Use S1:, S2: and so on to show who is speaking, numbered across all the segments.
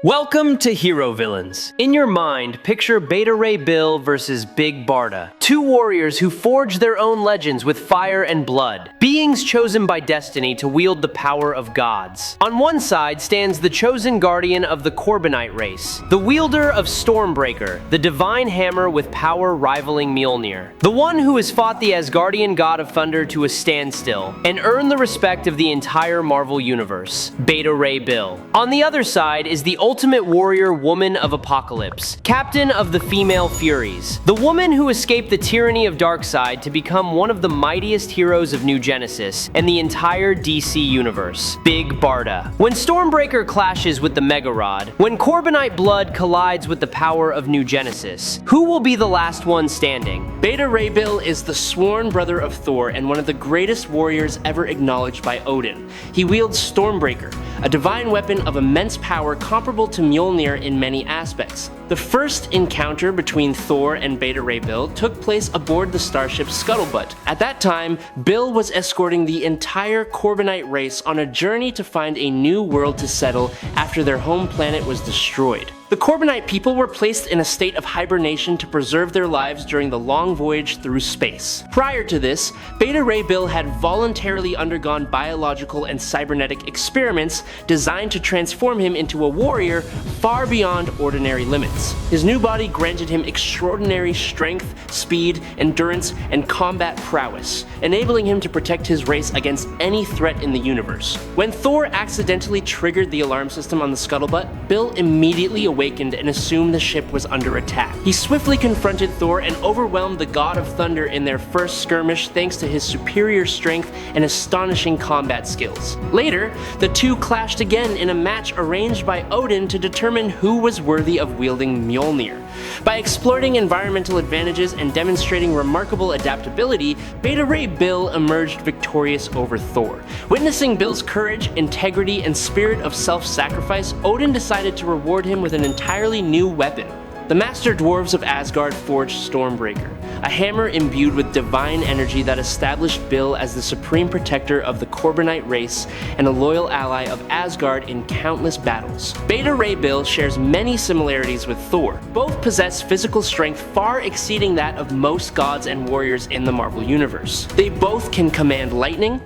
S1: Welcome to Hero Villains. In your mind, picture Beta Ray Bill versus Big Barda, two warriors who forge their own legends with fire and blood, beings chosen by destiny to wield the power of gods. On one side stands the chosen guardian of the Corbinite race, the wielder of Stormbreaker, the divine hammer with power rivaling Mjolnir, the one who has fought the Asgardian god of thunder to a standstill and earned the respect of the entire Marvel universe, Beta Ray Bill. On the other side is the ultimate warrior woman of Apocalypse, captain of the female Furies, the woman who escaped the tyranny of Darkseid to become one of the mightiest heroes of New Genesis and the entire DC universe, Big Barda. When Stormbreaker clashes with the Mega Rod, when Corbinite blood collides with the power of New Genesis, who will be the last one standing?
S2: Beta Ray Bill is the sworn brother of Thor and one of the greatest warriors ever acknowledged by Odin. He wields Stormbreaker, a divine weapon of immense power comparable to Mjolnir in many aspects. The first encounter between Thor and Beta Ray Bill took place aboard the starship Scuttlebutt. At that time, Bill was escorting the entire Corbinite race on a journey to find a new world to settle after their home planet was destroyed. The Corbinite people were placed in a state of hibernation to preserve their lives during the long voyage through space. Prior to this, Beta Ray Bill had voluntarily undergone biological and cybernetic experiments designed to transform him into a warrior far beyond ordinary limits. His new body granted him extraordinary strength, speed, endurance, and combat prowess, enabling him to protect his race against any threat in the universe. When Thor accidentally triggered the alarm system on the Scuttlebutt, Bill immediately awakened and assumed the ship was under attack. He swiftly confronted Thor and overwhelmed the God of Thunder in their first skirmish thanks to his superior strength and astonishing combat skills. Later, the two clashed again in a match arranged by Odin to determine who was worthy of wielding Mjolnir. By exploiting environmental advantages and demonstrating remarkable adaptability, Beta Ray Bill emerged victorious over Thor. Witnessing Bill's courage, integrity, and spirit of self-sacrifice, Odin decided to reward him with an entirely new weapon. The Master Dwarves of Asgard forged Stormbreaker, a hammer imbued with divine energy that established Bill as the supreme protector of the Corbinite race and a loyal ally of Asgard in countless battles. Beta Ray Bill shares many similarities with Thor. Both possess physical strength far exceeding that of most gods and warriors in the Marvel Universe. They both can command lightning,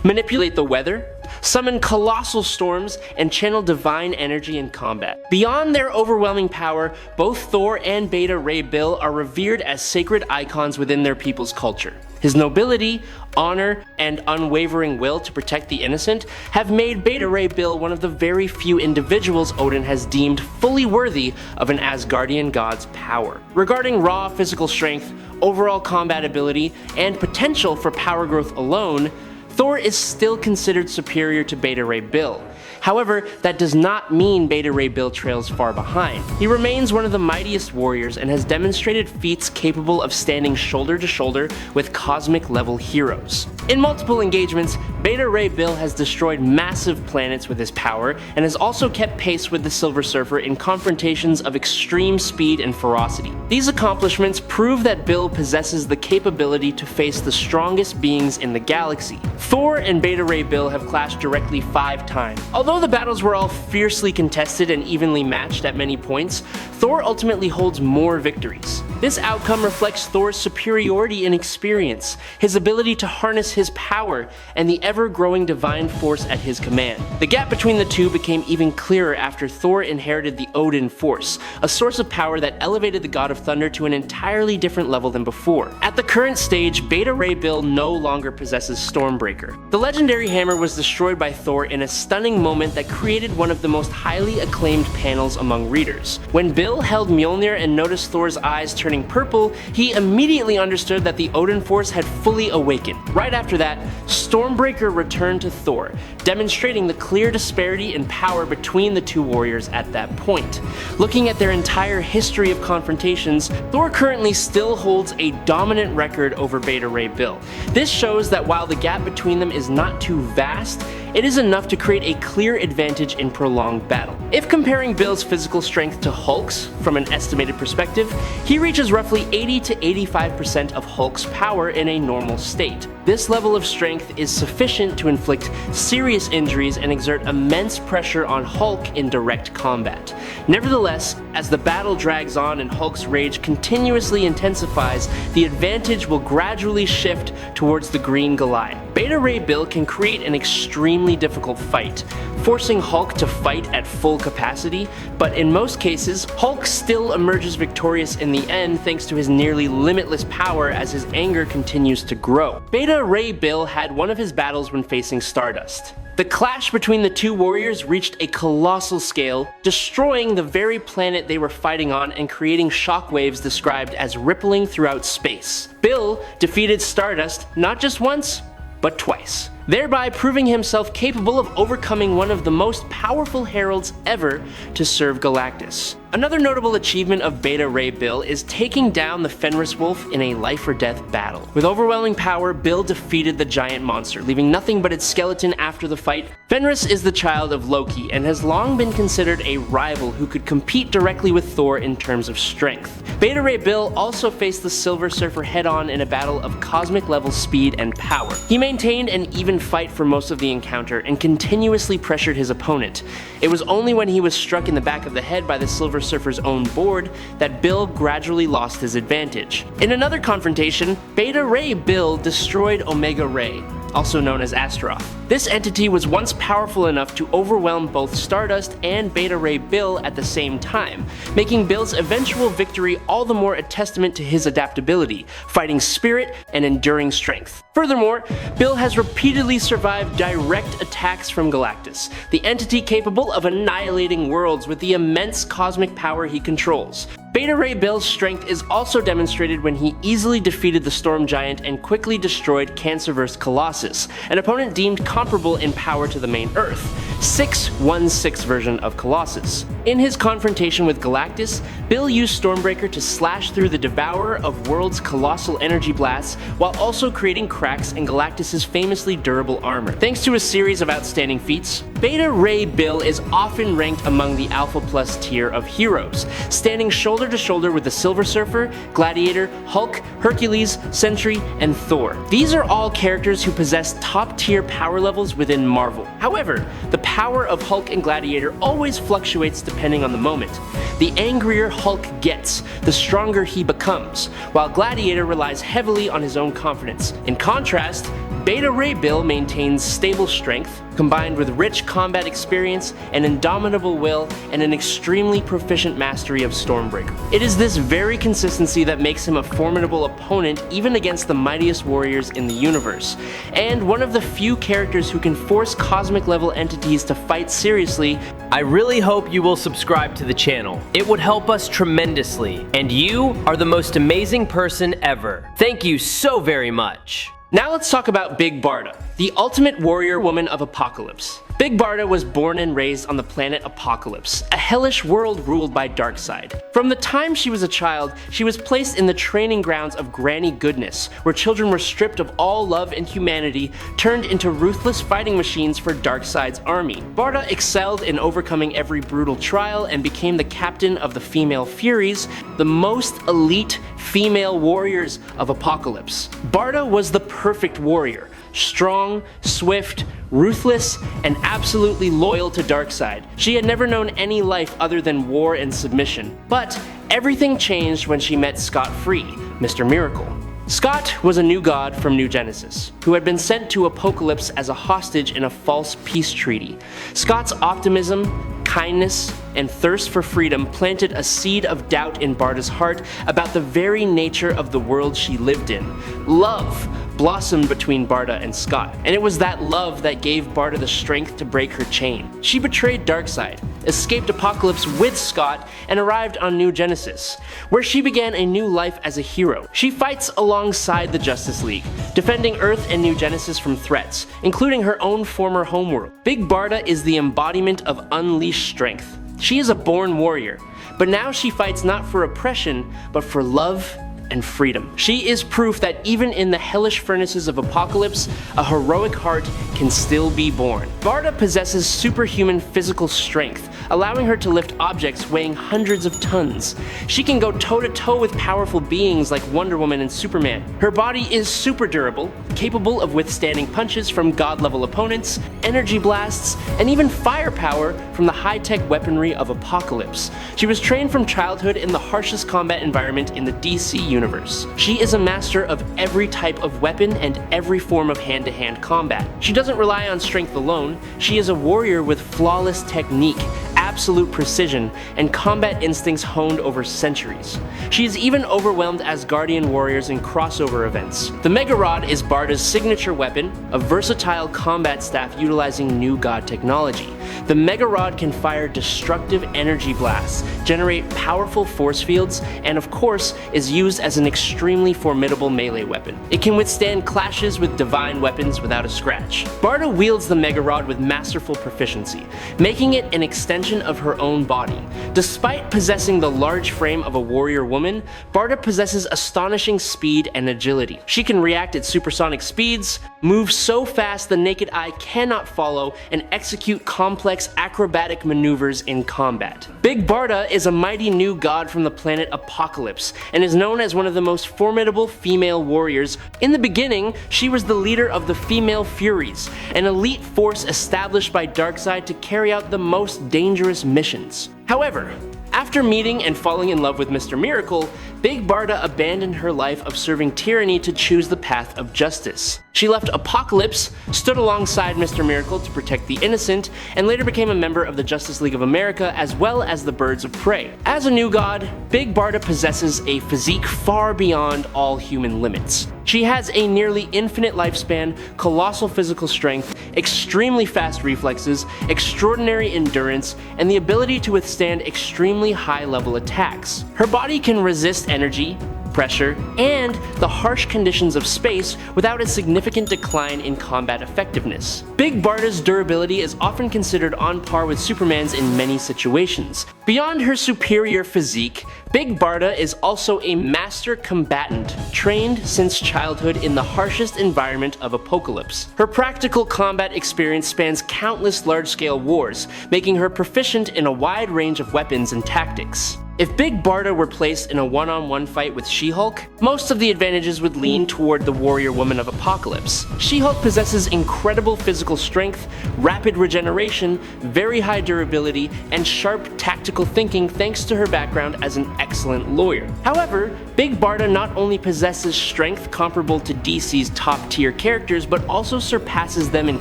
S2: manipulate the weather, summon colossal storms, and channel divine energy in combat. Beyond their overwhelming power, both Thor and Beta Ray Bill are revered as sacred icons within their people's culture. His nobility, honor, and unwavering will to protect the innocent have made Beta Ray Bill one of the very few individuals Odin has deemed fully worthy of an Asgardian god's power. Regarding raw physical strength, overall combat ability, and potential for power growth alone, Thor is still considered superior to Beta Ray Bill. However, that does not mean Beta Ray Bill trails far behind. He remains one of the mightiest warriors and has demonstrated feats capable of standing shoulder to shoulder with cosmic level heroes. In multiple engagements, Beta Ray Bill has destroyed massive planets with his power and has also kept pace with the Silver Surfer in confrontations of extreme speed and ferocity. These accomplishments prove that Bill possesses the capability to face the strongest beings in the galaxy. Thor and Beta Ray Bill have clashed directly 5 times. Although the battles were all fiercely contested and evenly matched at many points, Thor ultimately holds more victories. This outcome reflects Thor's superiority in experience, his ability to harness his power, and the ever-growing divine force at his command. The gap between the two became even clearer after Thor inherited the Odin Force, a source of power that elevated the God of Thunder to an entirely different level than before. At the current stage, Beta Ray Bill no longer possesses Stormbreaker. The legendary hammer was destroyed by Thor in a stunning moment that created one of the most highly acclaimed panels among readers. When Bill held Mjolnir and noticed Thor's eyes turning purple, he immediately understood that the Odin Force had fully awakened. Right after that, Stormbreaker returned to Thor, demonstrating the clear disparity in power between the two warriors at that point. Looking at their entire history of confrontations, Thor currently still holds a dominant record over Beta Ray Bill. This shows that while the gap between them is not too vast, it is enough to create a clear advantage in prolonged battle. If comparing Bill's physical strength to Hulk's, from an estimated perspective, he reaches roughly 80 to 85% of Hulk's power in a normal state. This level of strength is sufficient to inflict serious injuries and exert immense pressure on Hulk in direct combat. Nevertheless, as the battle drags on and Hulk's rage continuously intensifies, the advantage will gradually shift towards the Green Goliath. Beta Ray Bill can create an extremely difficult fight, forcing Hulk to fight at full capacity, but in most cases, Hulk still emerges victorious in the end thanks to his nearly limitless power as his anger continues to grow. Beta Ray Bill had one of his battles when facing Stardust. The clash between the two warriors reached a colossal scale, destroying the very planet they were fighting on and creating shockwaves described as rippling throughout space. Bill defeated Stardust not just once, but twice, thereby proving himself capable of overcoming one of the most powerful heralds ever to serve Galactus. Another notable achievement of Beta Ray Bill is taking down the Fenris Wolf in a life-or-death battle. With overwhelming power, Bill defeated the giant monster, leaving nothing but its skeleton after the fight. Fenris is the child of Loki and has long been considered a rival who could compete directly with Thor in terms of strength. Beta Ray Bill also faced the Silver Surfer head-on in a battle of cosmic-level speed and power. He maintained an even fight for most of the encounter and continuously pressured his opponent. It was only when he was struck in the back of the head by the Silver Surfer's own board that Bill gradually lost his advantage. In another confrontation, Beta Ray Bill destroyed Omega Ray, also known as Astaroth. This entity was once powerful enough to overwhelm both Stardust and Beta Ray Bill at the same time, making Bill's eventual victory all the more a testament to his adaptability, fighting spirit, and enduring strength. Furthermore, Bill has repeatedly survived direct attacks from Galactus, the entity capable of annihilating worlds with the immense cosmic power he controls. Beta Ray Bill's strength is also demonstrated when he easily defeated the Storm Giant and quickly destroyed Cancerverse Colossus, an opponent deemed comparable in power to the main Earth, 616 version of Colossus. In his confrontation with Galactus, Bill used Stormbreaker to slash through the Devourer of Worlds' colossal energy blasts while also creating cracks in Galactus' famously durable armor. Thanks to a series of outstanding feats, Beta Ray Bill is often ranked among the Alpha Plus tier of heroes, standing shoulder to shoulder with the Silver Surfer, Gladiator, Hulk, Hercules, Sentry, and Thor. These are all characters who possess top-tier power levels within Marvel. However, the power of Hulk and Gladiator always fluctuates depending on the moment. The angrier Hulk gets, the stronger he becomes, while Gladiator relies heavily on his own confidence. In contrast, Beta Ray Bill maintains stable strength, combined with rich combat experience, an indomitable will, and an extremely proficient mastery of Stormbreaker. It is this very consistency that makes him a formidable opponent even against the mightiest warriors in the universe, and one of the few characters who can force cosmic-level entities to fight seriously.
S1: I really hope you will subscribe to the channel. It would help us tremendously, and you are the most amazing person ever. Thank you so very much.
S2: Now let's talk about Big Barda, the ultimate warrior woman of Apocalypse. Big Barda was born and raised on the planet Apocalypse, a hellish world ruled by Darkseid. From the time she was a child, she was placed in the training grounds of Granny Goodness, where children were stripped of all love and humanity, turned into ruthless fighting machines for Darkseid's army. Barda excelled in overcoming every brutal trial and became the captain of the Female Furies, the most elite female warriors of Apocalypse. Barda was the perfect warrior, strong, swift, ruthless, and absolutely loyal to Darkseid. She had never known any life other than war and submission. But everything changed when she met Scott Free, Mr. Miracle. Scott was a new god from New Genesis, who had been sent to Apocalypse as a hostage in a false peace treaty. Scott's optimism, kindness, and thirst for freedom planted a seed of doubt in Barda's heart about the very nature of the world she lived in. Love blossomed between Barda and Scott, and it was that love that gave Barda the strength to break her chain. She betrayed Darkseid, escaped Apocalypse with Scott, and arrived on New Genesis, where she began a new life as a hero. She fights alongside the Justice League, defending Earth and New Genesis from threats, including her own former homeworld. Big Barda is the embodiment of unleashed strength. She is a born warrior, but now she fights not for oppression, but for love and freedom. She is proof that even in the hellish furnaces of apocalypse, a heroic heart can still be born. Barda possesses superhuman physical strength, allowing her to lift objects weighing hundreds of tons. She can go toe-to-toe with powerful beings like Wonder Woman and Superman. Her body is super durable, capable of withstanding punches from god-level opponents, energy blasts, and even firepower from the high-tech weaponry of Apocalypse. She was trained from childhood in the harshest combat environment in the DC universe. She is a master of every type of weapon and every form of hand-to-hand combat. She doesn't rely on strength alone, she is a warrior with flawless technique, absolute precision, and combat instincts honed over centuries. She has even overwhelmed Asgardian warriors in crossover events. The Mega Rod is Barda's signature weapon, a versatile combat staff utilizing new god technology. The Mega Rod can fire destructive energy blasts, generate powerful force fields, and of course is used as an extremely formidable melee weapon. It can withstand clashes with divine weapons without a scratch. Barda wields the Mega Rod with masterful proficiency, making it an extension of her own body. Despite possessing the large frame of a warrior woman, Barda possesses astonishing speed and agility. She can react at supersonic speeds, move so fast the naked eye cannot follow, and execute complex acrobatic maneuvers in combat. Big Barda is a mighty new god from the planet Apocalypse, and is known as one of the most formidable female warriors. In the beginning, she was the leader of the Female Furies, an elite force established by Darkseid to carry out the most dangerous missions. However, after meeting and falling in love with Mr. Miracle, Big Barda abandoned her life of serving tyranny to choose the path of justice. She left Apocalypse, stood alongside Mr. Miracle to protect the innocent, and later became a member of the Justice League of America as well as the Birds of Prey. As a new god, Big Barda possesses a physique far beyond all human limits. She has a nearly infinite lifespan, colossal physical strength, extremely fast reflexes, extraordinary endurance, and the ability to withstand extremely high-level attacks. Her body can resist energy, pressure, and the harsh conditions of space without a significant decline in combat effectiveness. Big Barda's durability is often considered on par with Superman's in many situations. Beyond her superior physique, Big Barda is also a master combatant, trained since childhood in the harshest environment of Apocalypse. Her practical combat experience spans countless large-scale wars, making her proficient in a wide range of weapons and tactics. If Big Barda were placed in a one-on-one fight with She-Hulk, most of the advantages would lean toward the warrior woman of Apocalypse. She-Hulk possesses incredible physical strength, rapid regeneration, very high durability, and sharp tactical thinking thanks to her background as an excellent lawyer. However, Big Barda not only possesses strength comparable to DC's top-tier characters, but also surpasses them in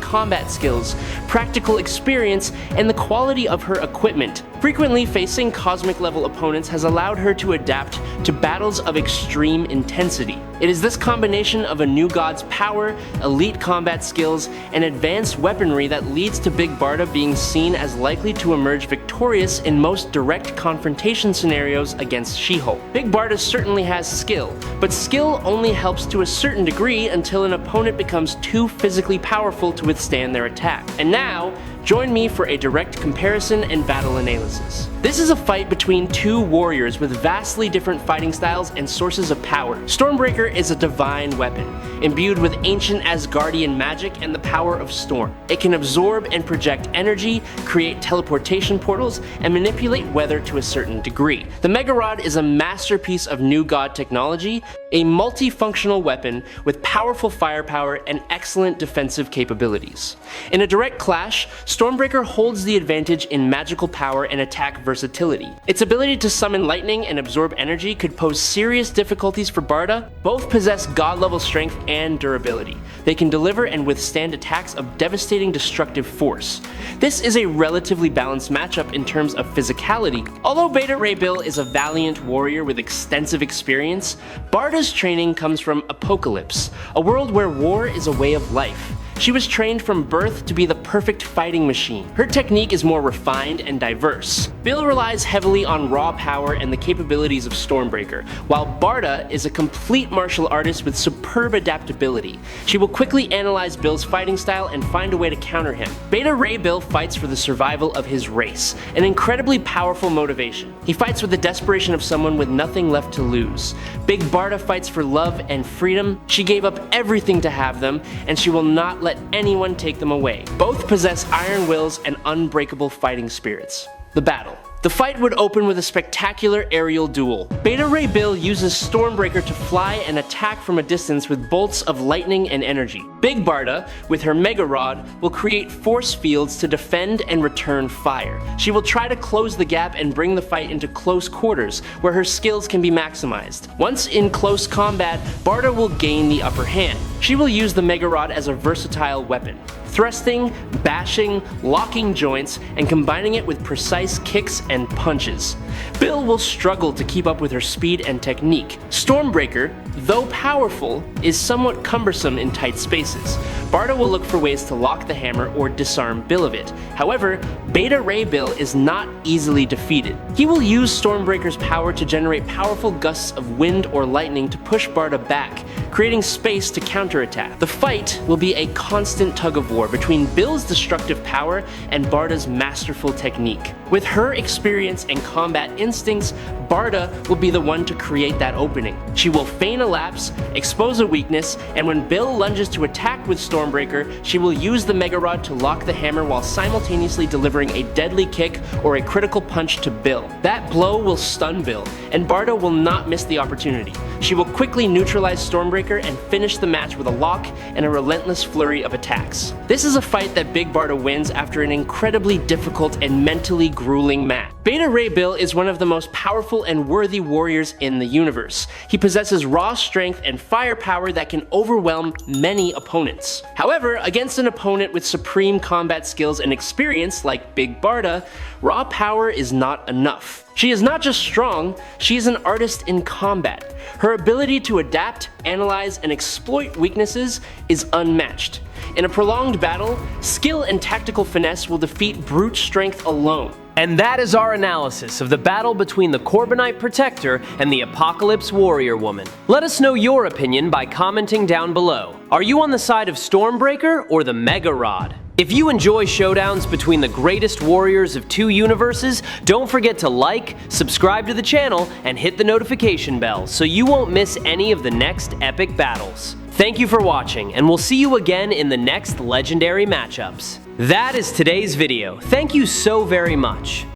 S2: combat skills, practical experience, and the quality of her equipment. Frequently facing cosmic-level opponents has allowed her to adapt to battles of extreme intensity. It is this combination of a new god's power, elite combat skills, and advanced weaponry that leads to Big Barda being seen as likely to emerge victorious in most direct confrontation scenarios against She-Hulk. Big Barda certainly has skill, but skill only helps to a certain degree until an opponent becomes too physically powerful to withstand their attack. And now, join me for a direct comparison and battle analysis. This is a fight between two warriors with vastly different fighting styles and sources of power. Stormbreaker is a divine weapon, imbued with ancient Asgardian magic and the power of storm. It can absorb and project energy, create teleportation portals, and manipulate weather to a certain degree. The Mega Rod is a masterpiece of new god technology, a multifunctional weapon with powerful firepower and excellent defensive capabilities. In a direct clash, Stormbreaker holds the advantage in magical power and attack versatility. Its ability to summon lightning and absorb energy could pose serious difficulties for Barda. Both possess god-level strength and durability. They can deliver and withstand attacks of devastating destructive force. This is a relatively balanced matchup in terms of physicality. Although Beta Ray Bill is a valiant warrior with extensive experience, Barda's training comes from Apocalypse, a world where war is a way of life. She was trained from birth to be the perfect fighting machine. Her technique is more refined and diverse. Bill relies heavily on raw power and the capabilities of Stormbreaker, while Barda is a complete martial artist with superb adaptability. She will quickly analyze Bill's fighting style and find a way to counter him. Beta Ray Bill fights for the survival of his race, an incredibly powerful motivation. He fights with the desperation of someone with nothing left to lose. Big Barda fights for love and freedom. She gave up everything to have them, and she will not let anyone take them away. Both possess iron wills and unbreakable fighting spirits. The battle. The fight would open with a spectacular aerial duel. Beta Ray Bill uses Stormbreaker to fly and attack from a distance with bolts of lightning and energy. Big Barda, with her Mega Rod, will create force fields to defend and return fire. She will try to close the gap and bring the fight into close quarters, where her skills can be maximized. Once in close combat, Barda will gain the upper hand. She will use the Mega Rod as a versatile weapon, thrusting, bashing, locking joints, and combining it with precise kicks and punches. Bill will struggle to keep up with her speed and technique. Stormbreaker, though powerful, is somewhat cumbersome in tight spaces. Barda will look for ways to lock the hammer or disarm Bill of it. However, Beta Ray Bill is not easily defeated. He will use Stormbreaker's power to generate powerful gusts of wind or lightning to push Barda back, creating space to counterattack. The fight will be a constant tug of war between Bill's destructive power and Barda's masterful technique. With her experience and combat instincts, Barda will be the one to create that opening. She will feign a lapse, expose a weakness, and when Bill lunges to attack with Stormbreaker, she will use the Mega Rod to lock the hammer while simultaneously delivering a deadly kick or a critical punch to Bill. That blow will stun Bill, and Barda will not miss the opportunity. She will quickly neutralize Stormbreaker and finish the match with a lock and a relentless flurry of attacks. This is a fight that Big Barda wins after an incredibly difficult and mentally grueling match. Beta Ray Bill is one of the most powerful and worthy warriors in the universe. He possesses raw strength and firepower that can overwhelm many opponents. However, against an opponent with supreme combat skills and experience like Big Barda, raw power is not enough. She is not just strong, she is an artist in combat. Her ability to adapt, analyze, and exploit weaknesses is unmatched. In a prolonged battle, skill and tactical finesse will defeat brute strength alone.
S1: And that is our analysis of the battle between the Corbinite Protector and the Apocalypse Warrior Woman. Let us know your opinion by commenting down below. Are you on the side of Stormbreaker or the Mega Rod? If you enjoy showdowns between the greatest warriors of two universes, don't forget to like, subscribe to the channel, and hit the notification bell so you won't miss any of the next epic battles. Thank you for watching, and we'll see you again in the next legendary matchups. That is today's video. Thank you so very much.